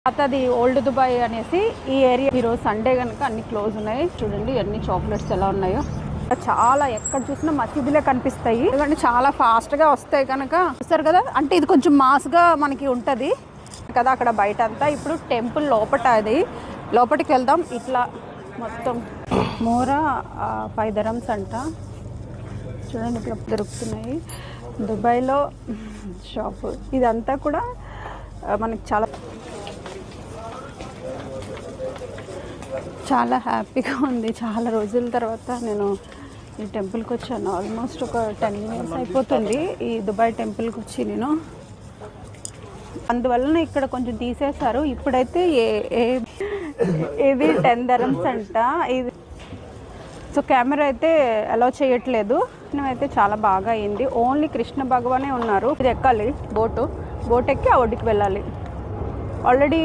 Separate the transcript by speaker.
Speaker 1: అది old Dubai అనేసి ఈ ఏరియా. ఈరోజు సండే కనుక అన్ని క్లోజ్ ఉన్నాయి. చూడండి అన్ని చాక్లెట్స్ ఎలా ఉన్నాయో. చాలా ఎక్కడ చూసినా మసీదులే కనిపిస్తాయి. ఎందుకంటే చాలా ఫాస్ట్గా వస్తాయి కనుక చూస్తారు కదా. అంటే ఇది కొంచెం మాస్గా మనకి ఉంటుంది కదా అక్కడ బయట అంతా. ఇప్పుడు టెంపుల్ లోపట అది లోపలికి వెళ్దాం. ఇట్లా మొత్తం మోరా 5 dirhams అంట. చూడండి ఇక్కడ దొరుకుతున్నాయి దుబాయ్లో షాపు. ఇదంతా కూడా మనకి చాలా హ్యాపీగా ఉంది. చాలా రోజుల తర్వాత నేను ఈ టెంపుల్కి వచ్చాను. ఆల్మోస్ట్ ఒక 10 minutes అయిపోతుంది ఈ దుబాయ్ టెంపుల్కి వచ్చి నేను. అందువలన ఇక్కడ కొంచెం తీసేశారు. ఇప్పుడైతే ఇది 10 dirhams అంట. ఇది సో కెమెరా అయితే అలౌ చేయట్లేదు. అయితే చాలా బాగా అయింది. ఓన్లీ కృష్ణ భగవానే ఉన్నారు. ఇది ఎక్కాలి బోట్ ఎక్కి ఆ ఒడ్డుకి వెళ్ళాలి. ఆల్రెడీ